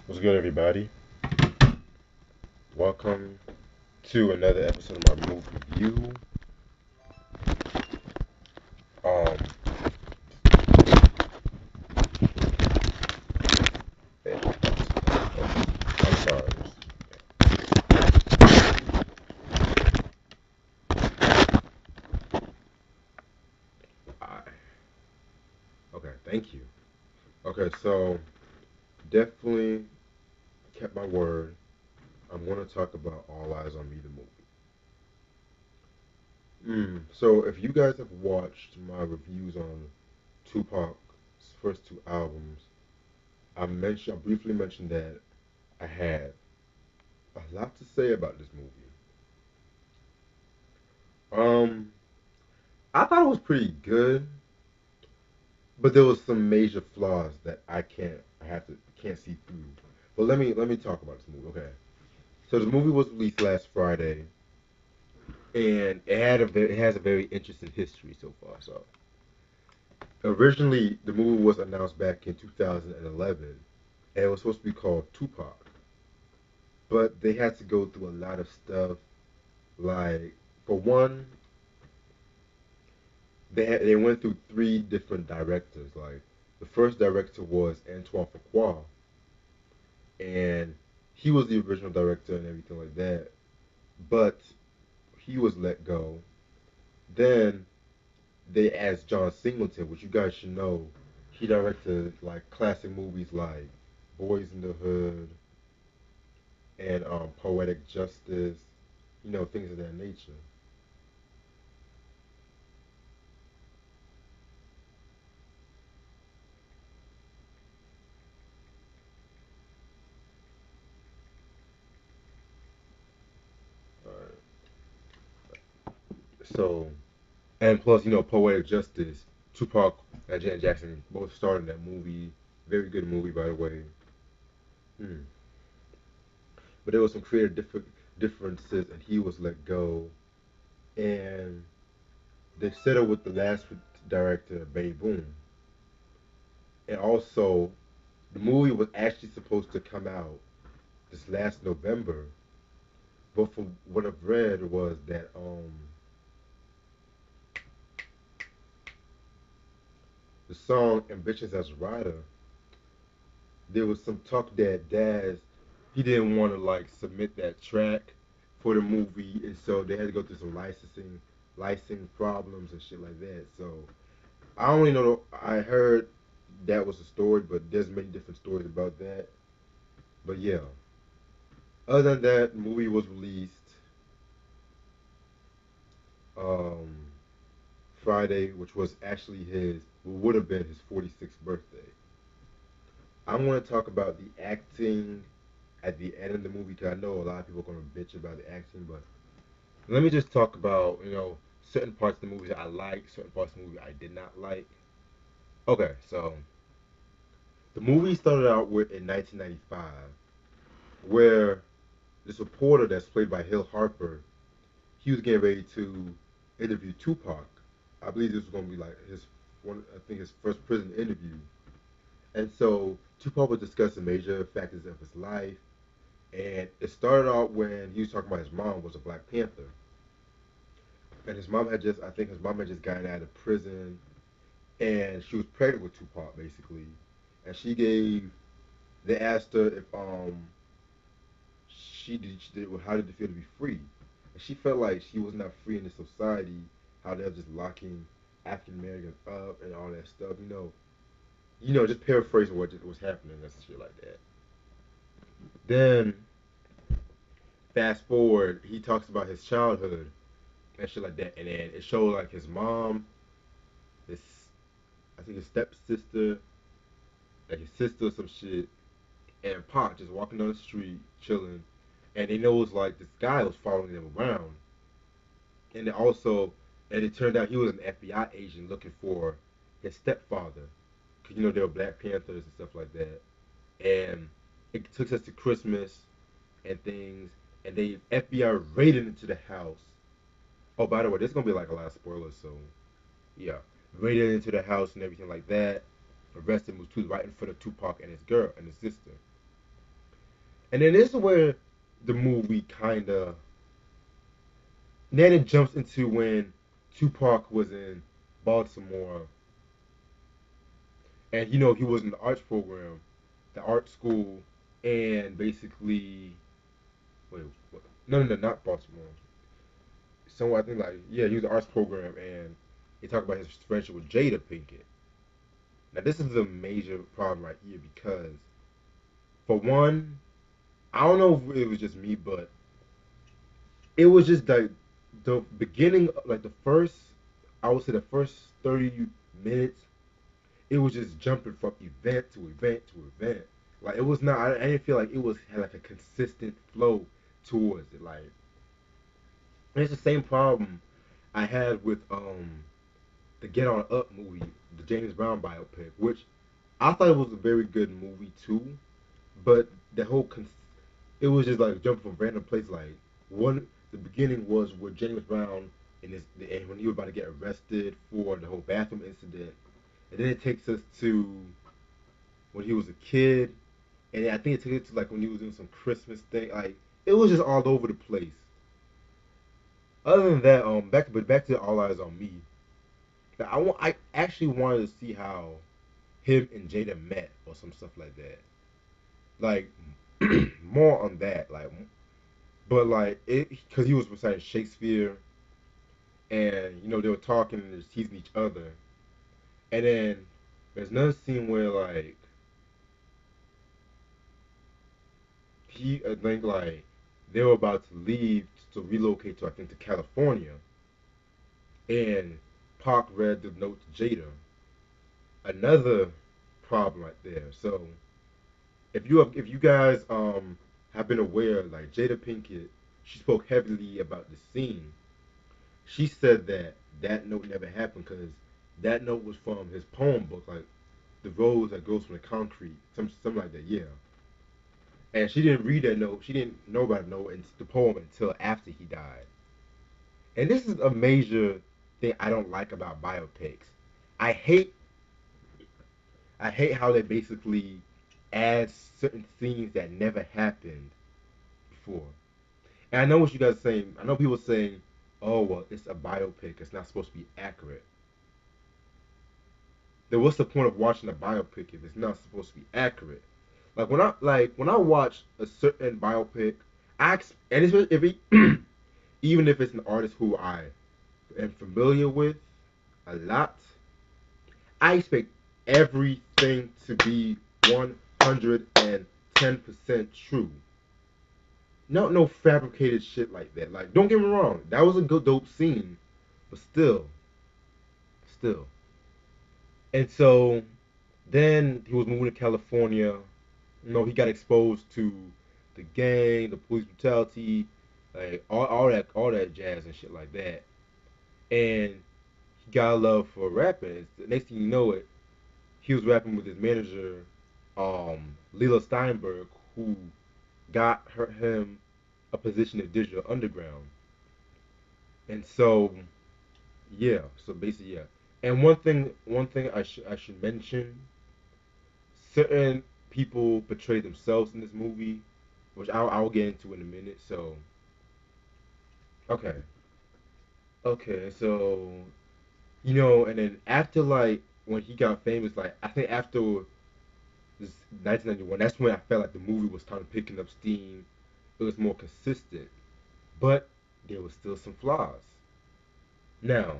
What's good, everybody? Welcome to another episode of my movie review. Um, I'm sorry. I, okay, thank you. Okay, so definitely kept my word. I'm going to talk about All Eyes on Me, the movie. So if you guys have watched my reviews on Tupac's first two albums, I briefly mentioned that I had a lot to say about this movie. Um, I thought it was pretty good. But there was some major flaws that I can't see through. But let me talk about this movie. Okay, so this movie was released last Friday, and it has a very interesting history so far. So originally, the movie was announced back in 2011, and it was supposed to be called Tupac, but they had to go through a lot of stuff. Like for one, they went through three different directors. Like the first director was Antoine Fuqua, and he was the original director and everything like that. But he was let go. Then they asked John Singleton, which you guys should know. He directed like classic movies like Boys in the Hood and Poetic Justice, things of that nature. So, and plus, Poetic Justice, Tupac and Janet Jackson both starred in that movie. Very good movie, by the way. Hmm. But there was some creative differences, and he was let go. And they settled with the last director, Benny Boom. And also, the movie was actually supposed to come out this last November, but from what I've read was that the song "Ambitions as a Writer," there was some talk that Daz he didn't want to like submit that track for the movie, and so they had to go through some licensing problems and shit like that. So I don't really know. I heard that was a story, but there's many different stories about that. But yeah, other than that, the movie was released um, Friday, which was actually would have been his 46th birthday. I'm going to talk about the acting at the end of the movie because I know a lot of people are going to bitch about the acting, but let me just talk about, certain parts of the movie that I like, certain parts of the movie I did not like. Okay, so the movie started out with in 1995, where this reporter that's played by Hill Harper, he was getting ready to interview Tupac. I believe this was going to be like I think his first prison interview. And so Tupac was discussing major factors of his life, and it started out when he was talking about his mom was a Black Panther, and I think his mom had just gotten out of prison, and she was pregnant with Tupac basically, and they asked her if how did it feel to be free, and she felt like she was not free in this society, how they're just locking African Americans up and all that stuff, just paraphrasing what just was happening and shit like that. Then fast forward, he talks about his childhood and shit like that, and then it showed like his mom, his I think his stepsister, like his sister or some shit, and Pop just walking down the street chilling, and they knows like this guy was following them around, and then also, and it turned out he was an FBI agent looking for his stepfather, cause they were Black Panthers and stuff like that, and it took us to Christmas and things, and they FBI raided into the house. Oh, by the way, there's gonna be like a lot of spoilers, so yeah, raided into the house and everything like that. Arrested, was right in front of Tupac and his girl and his sister. And then this is where the movie kind of then it jumps into when Tupac was in Baltimore, and he was in the arts program, the art school, and basically wait, what? No, not Baltimore. So I think like yeah, he was in the arts program, and they talk about his friendship with Jada Pinkett. Now this is a major problem right here because for one, I don't know if it was just me, but it was just like the beginning, like the first, I would say the first 30 minutes, it was just jumping from event to event to event. Like it was not, I didn't feel like it was had like a consistent flow towards it. Like it's the same problem I had with the Get On Up movie, the James Brown biopic, which I thought it was a very good movie too, but the whole it was just like jumping from random places. Like one, the beginning was with James Brown and when he was about to get arrested for the whole bathroom incident, and then it takes us to when he was a kid, and I think it took it to like when he was doing some Christmas thing. Like it was just all over the place. Other than that, back to All Eyes on Me. I actually wanted to see how him and Jada met or some stuff like that. Like more on that, like, but like it because he was reciting Shakespeare, and they were talking and just teasing each other, and then there's another scene where like I think like they were about to leave to relocate to I think to California, and Pac read the note to Jada. Another problem right there. So if you guys have been aware, like Jada Pinkett, she spoke heavily about the scene. She said that that note never happened because that note was from his poem book, like the rose that grows from the concrete, something like that. Yeah, and she didn't read that note. She didn't know about the note and the poem until after he died. And this is a major thing I don't like about biopics. I hate I hate how they basically add certain things that never happened before. And I know what you guys are saying. I know people saying, "Oh well, it's a biopic. It's not supposed to be accurate." Then what's the point of watching a biopic if it's not supposed to be accurate? When I watch a certain biopic, and it's, if it, even if it's an artist who I am familiar with a lot, I expect everything to be 110% true. No fabricated shit like that. Like, don't get me wrong, that was a good dope scene, but still. And so then he was moving to California. He got exposed to the gang, the police brutality, like all that jazz and shit like that. And he got a love for rapping. The next thing you know it, he was rapping with his manager, Lila Steinberg, who him a position at Digital Underground. And so yeah, so basically yeah. And one thing I should mention, certain people portray themselves in this movie, which I'll get into in a minute. So okay, okay, so and then after like when he got famous, like I think after this 1991, that's when I felt like the movie was kind of picking up steam. It was more consistent, but there was still some flaws. Now,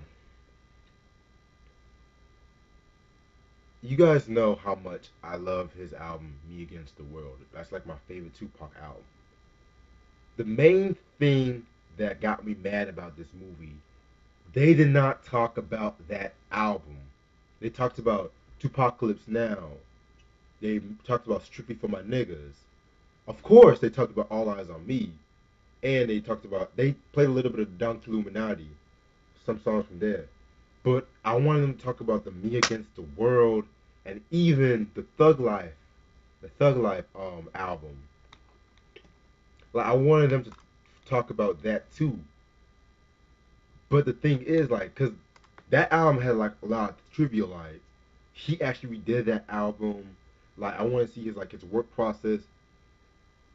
you guys know how much I love his album "Me Against the World." That's like my favorite Tupac album. The main thing that got me mad about this movie, they did not talk about that album. They talked about Tupacalypse Now. They talked about Strictly for My Niggas. Of course, they talked about All Eyes on Me, and they played a little bit of Down to Illuminati, some songs from there. But I wanted them to talk about the Me Against the World and even the Thug Life album. Like I wanted them to talk about that too. But the thing is, like, cause that album had like a lot of trivia. Like, he actually redid that album. Like, I want to see his work process.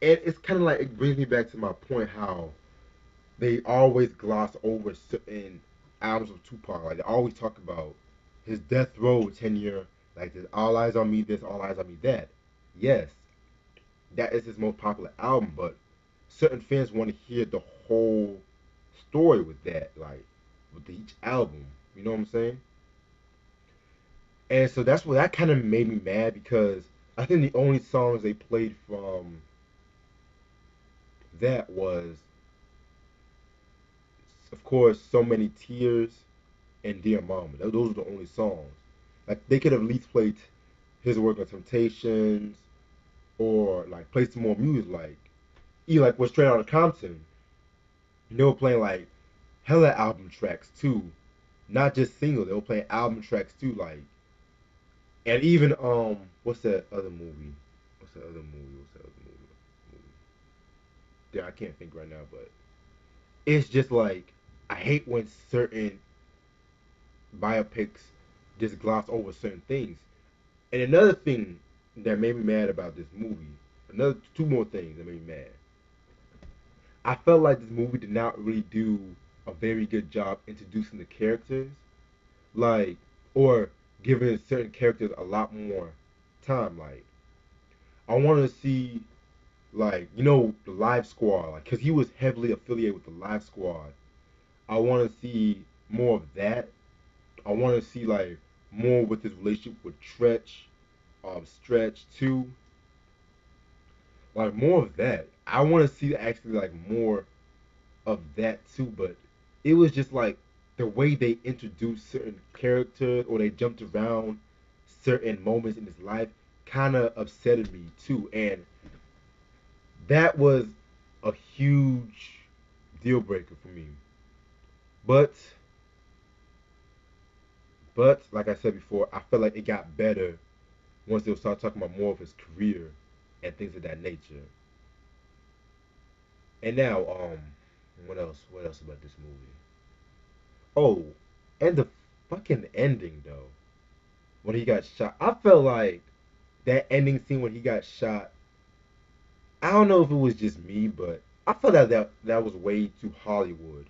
And it's kind of like it brings me back to my point how they always gloss over certain albums of Tupac. Like they always talk about his death row tenure, like this All Eyes on Me, this All Eyes on Me, that. Yes, that is his most popular album, but certain fans want to hear the whole story with that, like with each album. You know what I'm saying? And so that's what that kind of made me mad because I think the only songs they played from that was, of course, So Many Tears and Dear Mama. Those were the only songs. Like they could have at least played his work on Temptations or like play some more music, like even like with Straight Outta Compton. They were playing like hella album tracks too, not just singles. They were playing album tracks too, like and even what's that other movie? What's that other movie? What's that other movie? Yeah, I can't think right now, but it's just like I hate when certain biopics just gloss over certain things. And another thing that made me mad about this movie, another two more things that made me mad. I felt like this movie did not really do a very good job introducing the characters, like, or giving certain characters a lot more time. Like, I want to see, like, the Live Squad, like, cause he was heavily affiliated with the Live Squad. I want to see more of that. I want to see like more with his relationship with Stretch too, like more of that. I want to see actually like more of that too, but it was just like the way they introduced certain characters or they jumped around certain moments in his life kind of upsetted me too, and that was a huge deal breaker for me. But like I said before, I felt like it got better once they start talking about more of his career and things of that nature. And now, what else? What else about this movie? Oh, and the fucking ending though, when he got shot. I felt like that ending scene when he got shot. I don't know if it was just me, but I felt that was way too Hollywood.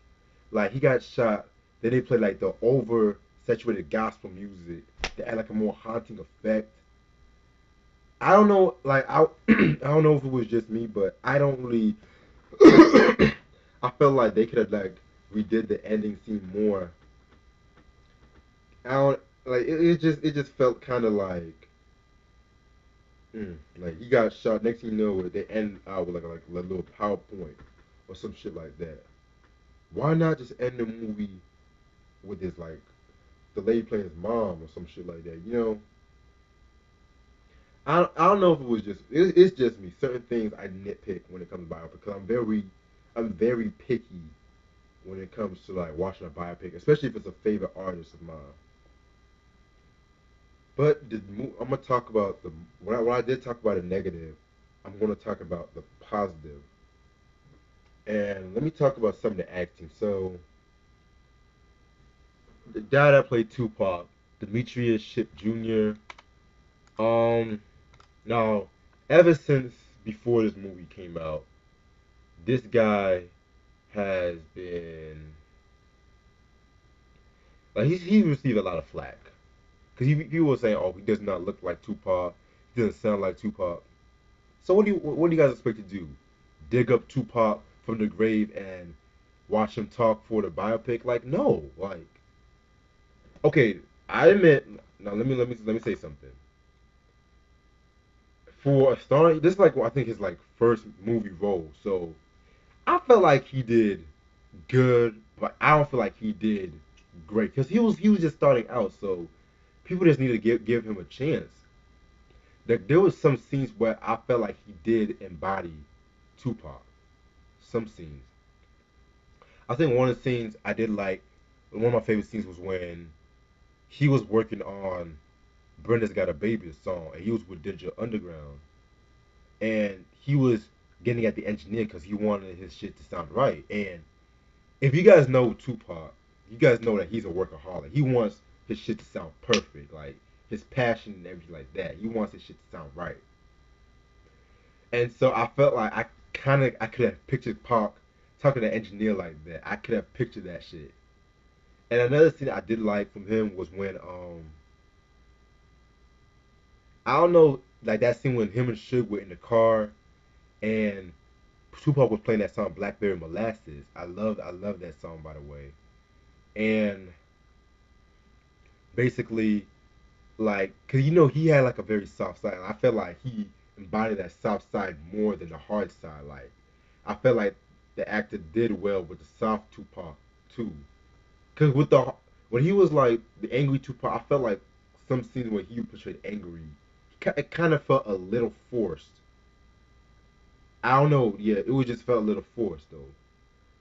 Like he got shot, then they played like the over saturated gospel music that had like a more haunting effect. I don't know, like I don't know if it was just me, but I don't really. I felt like they could have like redid the ending scene more. I don't like it just felt kind of like he got shot. Next thing you know, they end out with like a little PowerPoint or some shit like that. Why not just end the movie with his like the lady playing his mom or some shit like that? I don't know if it was it's just me. Certain things I nitpick when it comes to biopic because I'm very picky when it comes to like watching a biopic, especially if it's a favorite artist of mine. But I'm gonna talk about the when I did talk about a negative, I'm gonna talk about the positive. And let me talk about some of the acting. So the guy that played Tupac, Demetrius Ship Jr. Um, now ever since before this movie came out, this guy has been like he's received a lot of flack because people were saying, oh, he does not look like Tupac, he doesn't sound like Tupac. So what do you guys expect to do? Dig up Tupac from the grave and watch him talk for the biopic? Like no, like okay, I admit. Now let me say something. For a star, this is like I think his like first movie role. So I felt like he did good, but I don't feel like he did great because he was just starting out. So people just need to give him a chance. There was some scenes where I felt like he did embody Tupac. Some scenes. I think one of the scenes I did like, one of my favorite scenes was when he was working on Brenda's Got a Baby song, and he was with Digital Underground, and he was getting at the engineer because he wanted his shit to sound right. And if you guys know Tupac, you guys know that he's a workaholic. He wants his shit to sound perfect, like his passion and everything like that. He wants his shit to sound right. And so I felt like I could have pictured Pac talking to the engineer like that. I could have pictured that shit. And another scene I did like from him was when I don't know, like that scene when him and Suge were in the car and Tupac was playing that song Blackberry Molasses. I love that song, by the way. And basically, like, cause he had like a very soft side, and I felt like he embodied that soft side more than the hard side. Like, I felt like the actor did well with the soft Tupac too. Cause with the when he was like the angry Tupac, I felt like some scenes where he portrayed angry, it kind of felt a little forced. I don't know, yeah, it was just felt a little forced though.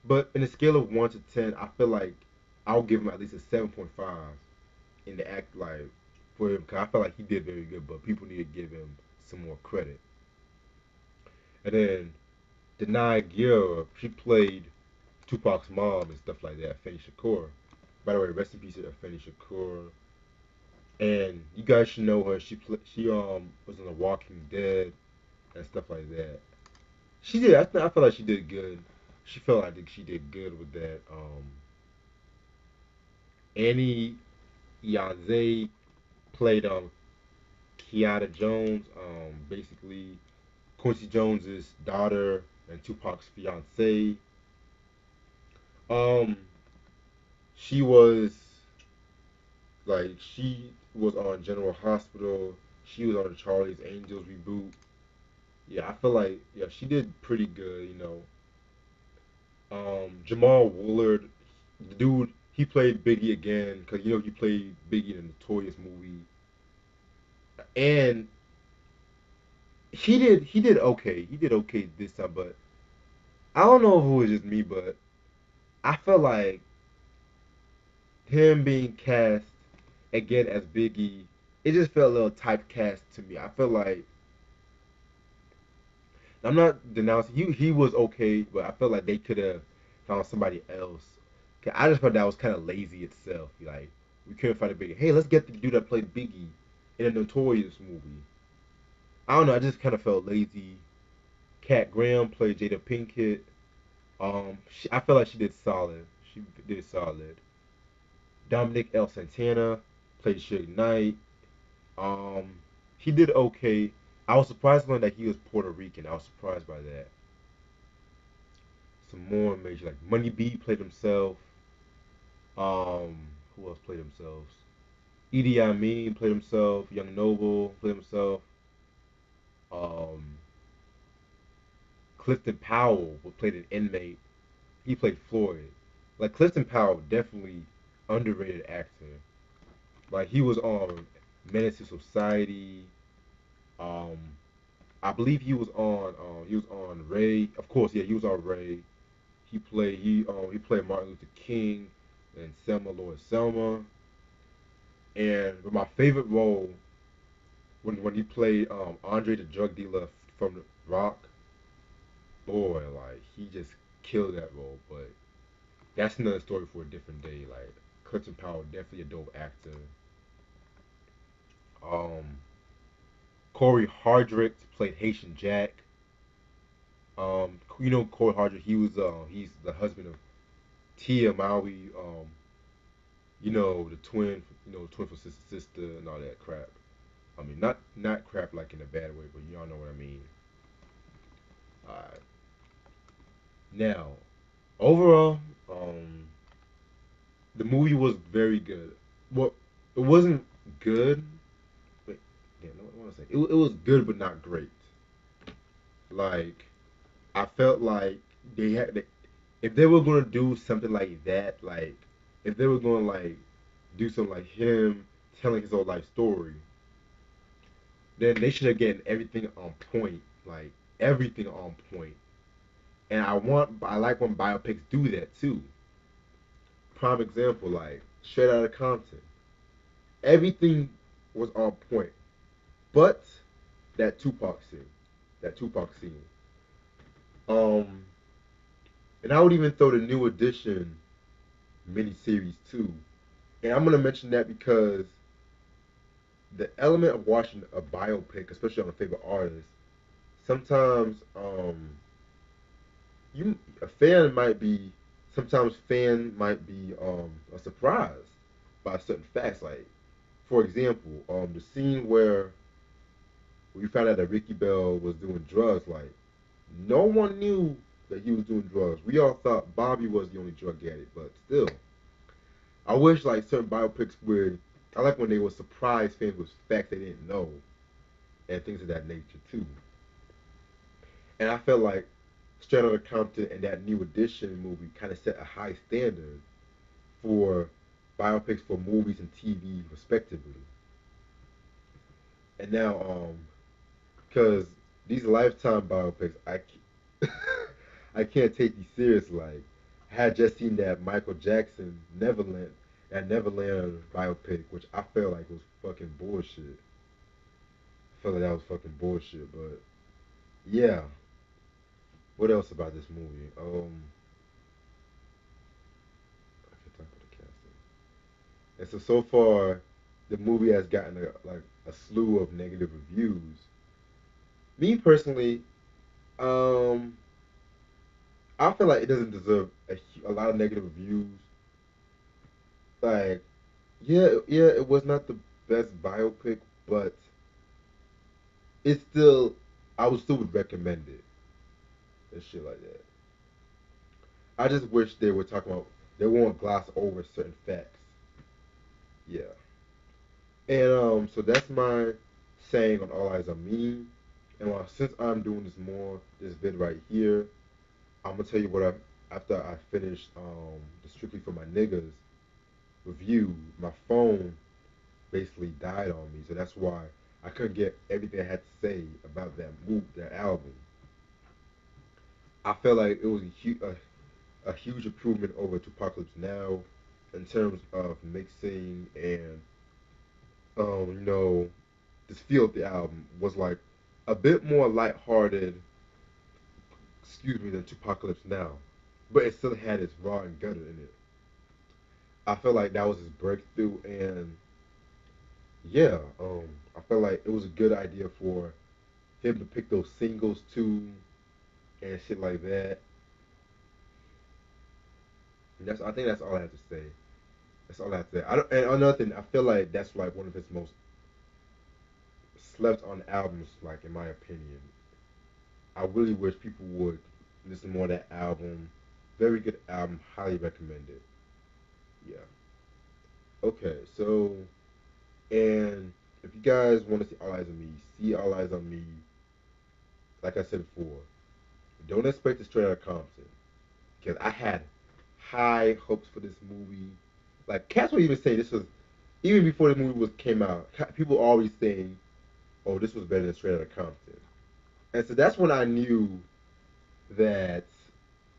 But in a scale of 1 to 10, I feel like I'll give him at least a 7.5 in the act, like for him, cause I felt like he did very good, but people need to give him some more credit. And then the N.I.G.G.A.Z, she played Tupac's mom and stuff like that, Fanny Shakur. By the way, rest in peace to Fanny Shakur. And you guys should know her. She was in The Walking Dead and stuff like that. She did. I feel like she did good. She felt like she did good with that. N.I.G.G.A.Z played Kiana Jones, basically Quincy Jones's daughter and Tupac's fiance. Um, she was she was on General Hospital. She was on the Charlie's Angels reboot. Yeah, I feel like yeah she did pretty good. Jamal Woolard, the dude, he played Biggie again because he played Biggie in the Notorious movie, and he did okay. He did okay this time, but I don't know if it was just me, but I felt like him being cast again as Biggie, it just felt a little typecast to me. I feel like I'm not denouncing he was okay, but I felt like they could have found somebody else. 'Cause I just felt that was kind of lazy itself. Like we couldn't find a Biggie. Hey, let's get the dude that played Biggie in a Notorious movie. I don't know. I just kind of felt lazy. Kat Graham played Jada Pinkett. I feel like she did solid. She did solid. Dominic L. Santana played Suge Knight. Um, he did okay. I was surprised to learn that he was Puerto Rican. I was surprised by that. Some more major like Money B played himself. Who else played themselves? Edie Amin played himself. Young Noble played himself. Um, Clifton Powell played an inmate. He played Floyd. Like Clifton Powell, definitely underrated actor. Like he was on Menace to Society. Um, I believe he was on Ray. Of course, yeah, he was on Ray. He played Martin Luther King and Selma Lord Selma. But my favorite role when he played Andre the drug dealer from the Rock, boy, like he just killed that role. But that's another story for a different day. Like Clifton Powell, definitely a dope actor. Um, Corey Hardrick played Haitian Jack. Corey Hardrick. He's the husband of Tia Maui. The twin for sister and all that crap. I mean, not crap like in a bad way, but y'all know what I mean. Uh, Now, overall, the movie was very good. Well, it wasn't good. Wait, damn, what want to say? It was good, but not great. Like, I felt like if they were gonna do something like that, like if they were gonna like do something like him telling his whole life story, then they should have gotten everything on point, like everything on point. And I like when biopics do that too. Prime example, like Straight Outta Compton, everything was on point, but that Tupac scene, that Tupac scene. Um, and I would even throw the New Edition miniseries too. And I'm gonna mention that because the element of watching a biopic, especially on a favorite artist, sometimes you a fan might be sometimes fan might be surprised by certain facts. Like for example, the scene where we found out that Ricky Bell was doing drugs. Like no one knew that he was doing drugs. We all thought Bobby was the only drug addict, but still, I wish like certain biopics would. I like when they would surprise fans with facts they didn't know and things of that nature too. And I felt like Straight Outta Compton and that New Edition movie kind of set a high standard for biopics for movies and TV respectively. And now, because these Lifetime biopics, I can't take these serious. Like, I had just seen that Michael Jackson Neverland biopic, which I felt like was fucking bullshit. I felt like that was fucking bullshit. But yeah, what else about this movie? I can talk about the casting. And so far, the movie has gotten like a slew of negative reviews. Me personally, um, I feel like it doesn't deserve a lot of negative reviews. Like, yeah, it was not the best biopic, but it's still, I would still would recommend it and shit like that. I just wish they were talking about they won't gloss over certain facts. Yeah, and so that's my saying on All Eyes on Me. And since I'm doing this vid right here, I'm gonna tell you what I after I finished the Strictly for My Niggas review. My phone basically died on me, so that's why I couldn't get everything I had to say about that album. I felt like it was a huge improvement over Apocalypse Now in terms of mixing and you know this feel of the album was like a bit more lighthearted, excuse me, than Apocalypse Now, but it still had its raw and gutter in it. I felt like that was his breakthrough, and yeah, I felt like it was a good idea for him to pick those singles too and shit like that. And I think that's all I have to say. That's all I have to say. And another thing, I feel like that's like one of his most slept on albums, like in my opinion. I really wish people would listen more to that album. Very good album, highly recommended. Yeah. Okay, so and if you guys want to see All Eyes on Me, see All Eyes on Me. Like I said before, don't expect it straight out of Compton because I had high hopes for this movie. Like cats would even say this was even before the movie was came out. People always saying, "Oh, this was better than Straight Outta Compton," and so that's when I knew that.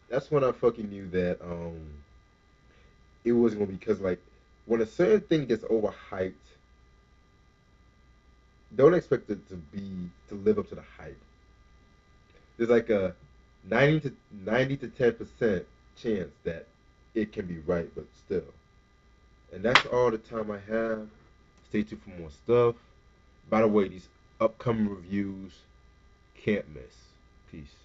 That's when I fucking knew that it wasn't gonna be because like when a certain thing gets overhyped, don't expect it to live up to the hype. There's like a 90 to 10% chance that it can be right, but still. And that's all the time I have. Stay tuned for more stuff. By the way, these upcoming reviews can't miss. Peace.